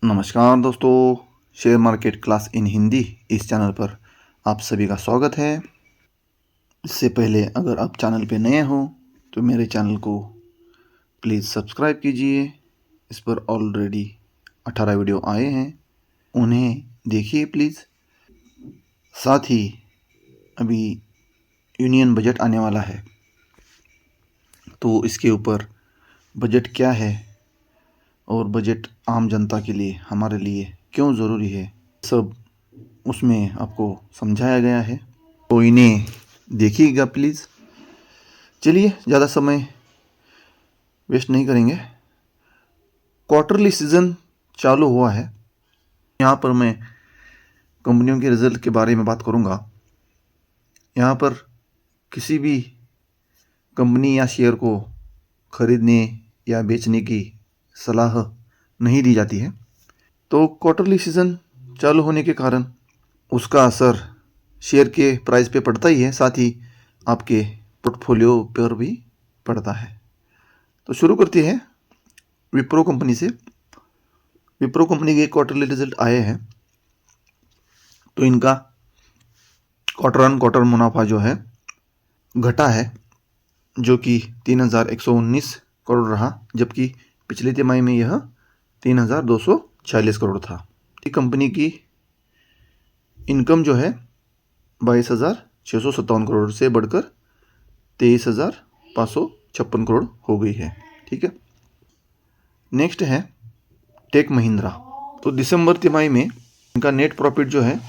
नमस्कार दोस्तों, share market class in Hindi इस चैनल पर आप सभी का स्वागत है। इससे पहले अगर आप चैनल पे नए हो तो मेरे चैनल को प्लीज़ सब्सक्राइब कीजिए। इस पर ऑलरेडी 18 वीडियो आए हैं, उन्हें देखिए प्लीज़। साथ ही अभी यूनियन बजट आने वाला है, तो इसके ऊपर बजट क्या है और बजट आम जनता के लिए, हमारे लिए क्यों ज़रूरी है, सब उसमें आपको समझाया गया है, तो इन्हें देखिएगा प्लीज़। चलिए, ज़्यादा समय वेस्ट नहीं करेंगे। क्वार्टरली सीज़न चालू हुआ है। यहाँ पर मैं कंपनियों के रिज़ल्ट के बारे में बात करूँगा। यहाँ पर किसी भी कंपनी या शेयर को खरीदने या बेचने की सलाह नहीं दी जाती है। तो क्वार्टरली सीज़न चालू होने के कारण उसका असर शेयर के प्राइस पे पड़ता ही है, साथ ही आपके पोर्टफोलियो पर भी पड़ता है। तो शुरू करते हैं विप्रो कंपनी से। विप्रो कंपनी के क्वार्टरली रिजल्ट आए हैं, तो इनका क्वार्टर ऑन क्वार्टर मुनाफा जो है घटा है, जो कि 3,119 करोड़ रहा, जबकि पिछले तिमाही में यह 3,246 करोड़ था। कंपनी की इनकम जो है 22,657 करोड़ से बढ़कर 23,556 करोड़ हो गई है। ठीक है। नेक्स्ट है टेक महिंद्रा। तो दिसंबर तिमाही में इनका नेट प्रॉफिट जो है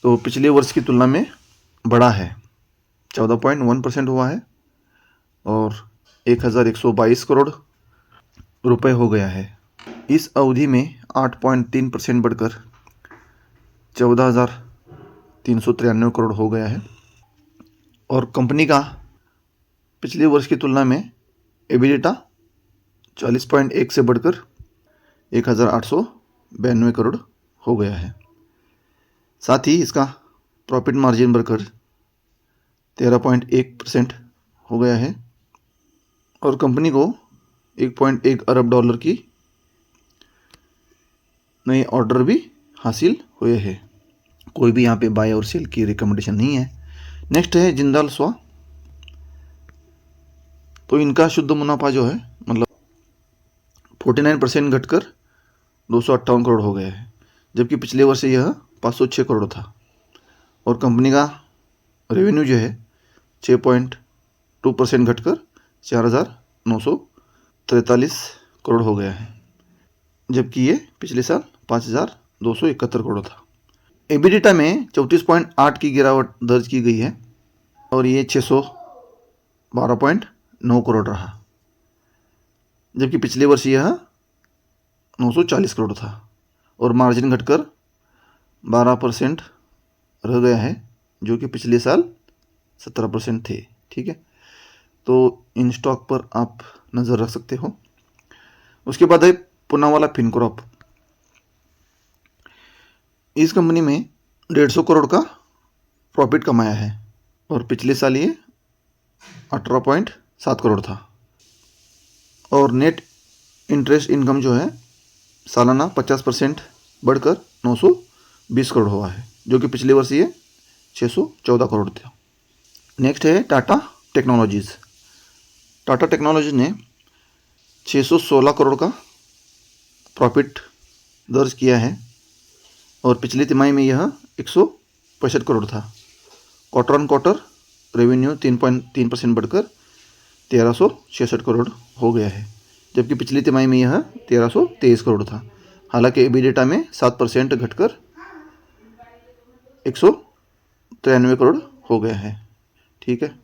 तो पिछले वर्ष की तुलना में बढ़ा है, 14.1% हुआ है और 1,122 करोड़ रुपए हो गया है। इस अवधि में 8.3% बढ़कर 14,393 करोड़ हो गया है। और कंपनी का पिछले वर्ष की तुलना में एबिलिटा 40.1 से बढ़कर 1,892 करोड़ हो गया है। साथ ही इसका प्रॉफिट मार्जिन बढ़कर 13.1% हो गया है और कंपनी को 1.1 अरब डॉलर की नए ऑर्डर भी हासिल हुए हैं। कोई भी यहाँ पे बाय और सेल की रिकमेंडेशन नहीं है। नेक्स्ट है जिंदाल स्वा। तो इनका शुद्ध मुनाफा जो है मतलब 49% घटकर 258 करोड़ हो गया है, जबकि पिछले वर्ष यह 506 करोड़ था। और कंपनी का रेवेन्यू जो है 6.2% घटकर 4,943 करोड़ हो गया है, जबकि ये पिछले साल 5,271 करोड़ था। एबिडिटा में 34.8 की गिरावट दर्ज की गई है और ये 612.9 करोड़ रहा, जबकि पिछले वर्ष यह 940 करोड़ था। और मार्जिन घटकर 12% रह गया है, जो कि पिछले साल 17% थे। ठीक है। तो इन स्टॉक पर आप नज़र रख सकते हो। उसके बाद है पूनावाला फिनकॉर्प। इस कंपनी में 150 करोड़ का प्रॉफिट कमाया है और पिछले साल ये 18.7 करोड़ था। और नेट इंटरेस्ट इनकम जो है सालाना 50% बढ़कर 920 करोड़ हुआ है, जो कि पिछले वर्ष ये 614 करोड़ था। नेक्स्ट है टाटा टेक्नोलॉजीज़। टाटा टेक्नोलॉजीज ने 616 करोड़ का प्रॉफिट दर्ज किया है और पिछले तिमाही में यह 165 करोड़ था। क्वार्टर ऑन क्वार्टर रेवेन्यू 3.3% बढ़कर 1,366 करोड़ हो गया है, जबकि पिछली तिमाही में यह 1,323 करोड़ था। हालांकि एबिडिटा में 7% घटकर 193 करोड़ हो गया है। ठीक है।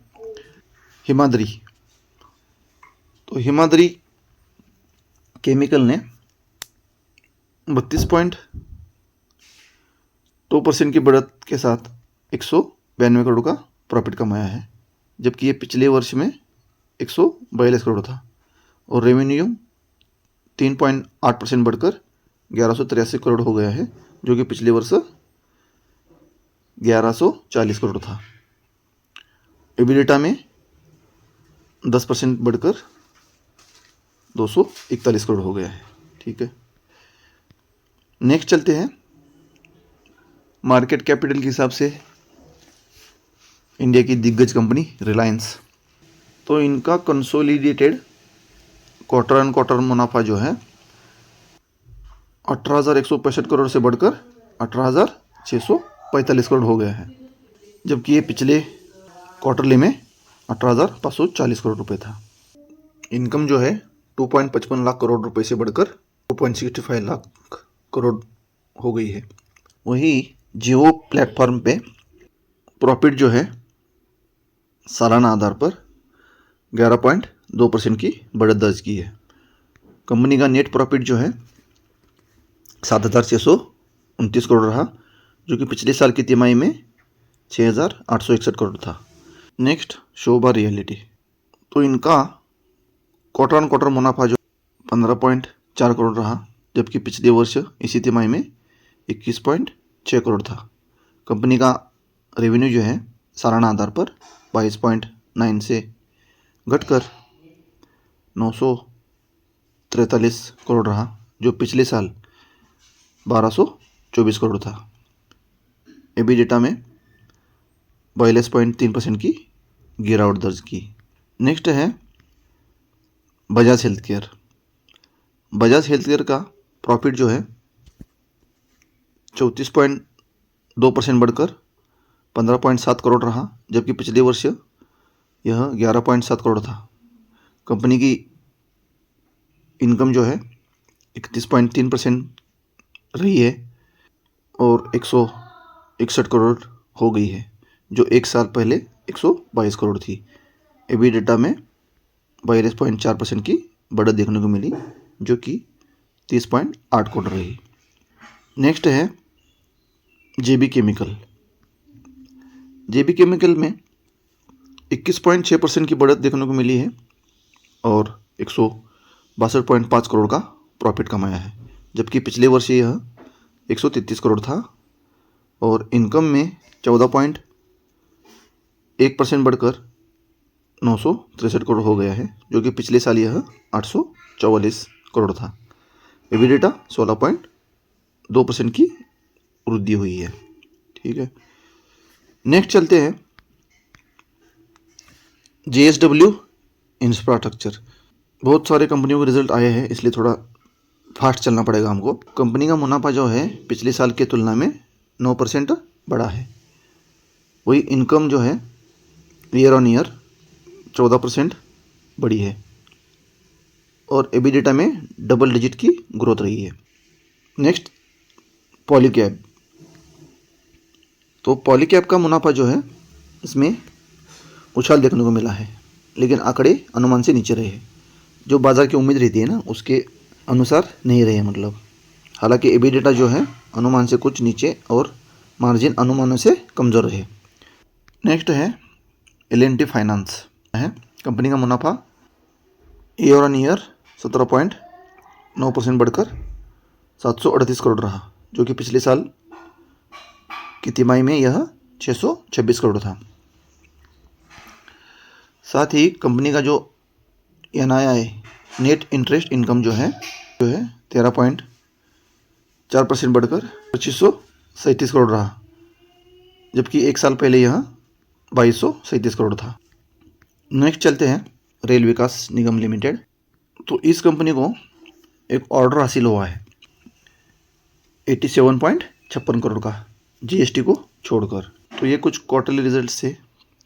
हिमाद्री। तो हिमाद्री केमिकल ने 32.2% की बढ़त के साथ 192 करोड़ का प्रॉफिट कमाया है, जबकि ये पिछले वर्ष में 142 करोड़ था। और रेवेन्यू 3.8% बढ़कर 1,183 करोड़ हो गया है, जो कि पिछले वर्ष 1,140 करोड़ था। एबिलिटा में 10% बढ़कर 241 करोड़ हो गया है। ठीक है। नेक्स्ट चलते हैं मार्केट कैपिटल के हिसाब से इंडिया की दिग्गज कंपनी रिलायंस। तो इनका कंसोलिडेटेड क्वार्टर ऑन क्वार्टर मुनाफा जो है 18,165 करोड़ से बढ़कर 18,645 करोड़ हो गया है, जबकि ये पिछले क्वार्टरली में 18,540 करोड़ रुपए था। इनकम जो है 2.55 लाख करोड़ रुपए से बढ़कर 2.65 लाख करोड़ हो गई है। वही जियो प्लेटफॉर्म पे प्रॉफिट जो है सालाना आधार पर 11.2% की बढ़त दर्ज की है। कंपनी का नेट प्रॉफिट जो है 7,629 करोड़ रहा, जो कि पिछले साल की तिमाही में 6,861 करोड़ था। नेक्स्ट शोभा रियलिटी। तो इनका क्वार्टर ऑन क्वार्टर मुनाफा जो 15.4 करोड़ रहा, जबकि पिछले वर्ष इसी तिमाही में 21.6 करोड़ था। कंपनी का रेवेन्यू जो है सालाना आधार पर 22.9 से घटकर 943 करोड़ रहा, जो पिछले साल 1224 करोड़ था। एबिडेटा में 42.3% की गिरावट दर्ज की। नेक्स्ट है Bajaj health care. Bajaj health care का प्रॉफिट जो है 34.2% बढ़कर 15.7 करोड़ रहा, जबकि पिछले वर्ष यह 11.7 करोड़ था। कंपनी की इनकम जो है 31.3% रही है और 161 करोड़ हो गई है, जो एक साल पहले 122 करोड़ थी। एबिडेटा में 42.4% की बढ़त देखने को मिली, जो कि 30.8 करोड़ रही। नेक्स्ट है जेबी केमिकल। जेबी केमिकल में 21.6% की बढ़त देखने को मिली है और 162.5 करोड़ का प्रॉफिट कमाया है, जबकि पिछले वर्ष यह 133 करोड़ था और इनकम में 14.1% बढ़कर 963 करोड़ हो गया है, जो कि पिछले साल यह 844 करोड़ था। एबिडेटा 16.2% की वृद्धि हुई है। ठीक है, नेक्स्ट चलते हैं JSW इंफ्रास्ट्रक्चर। बहुत सारे कंपनियों के रिजल्ट आए हैं, इसलिए थोड़ा फास्ट चलना पड़ेगा हमको। कंपनी का मुनाफा जो है पिछले साल की तुलना में 9% बढ़ा है। वही इनकम जो है ईयर ऑन ईयर 14% बढ़ी है और एबिडेटा में डबल डिजिट की ग्रोथ रही है। नेक्स्ट पॉलीकैब। तो पॉलीकैब का मुनाफा जो है इसमें उछाल देखने को मिला है, लेकिन आंकड़े अनुमान से नीचे रहे। जो बाजार की उम्मीद रहती है ना, उसके अनुसार नहीं रहे मतलब। हालांकि एबिडेटा जो है अनुमान से कुछ नीचे और मार्जिन अनुमानों से कमज़ोर रहे। नेक्स्ट है L&T फाइनेंस है। कंपनी का मुनाफा ईयर ऑन ईयर 17.9% बढ़कर 738 करोड़ रहा, जो कि पिछले साल की तिमाही में यह 626 करोड़ था। साथ ही कंपनी का जो NII नेट इंटरेस्ट इनकम जो है 13.4% बढ़कर 2537 करोड़ रहा, जबकि एक साल पहले यह 2237 करोड़ था। नेक्स्ट चलते हैं रेल विकास निगम लिमिटेड। तो इस कंपनी को एक ऑर्डर हासिल हुआ है 87.56 करोड़ का, GST को छोड़कर। तो ये कुछ क्वार्टरली रिजल्ट से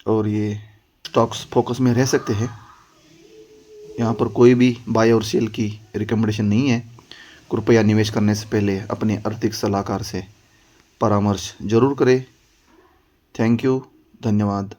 और ये स्टॉक्स फोकस में रह सकते हैं। यहाँ पर कोई भी बाय और सेल की रिकमेंडेशन नहीं है। कृपया निवेश करने से पहले अपने आर्थिक सलाहकार से परामर्श जरूर करें। थैंक यू, धन्यवाद।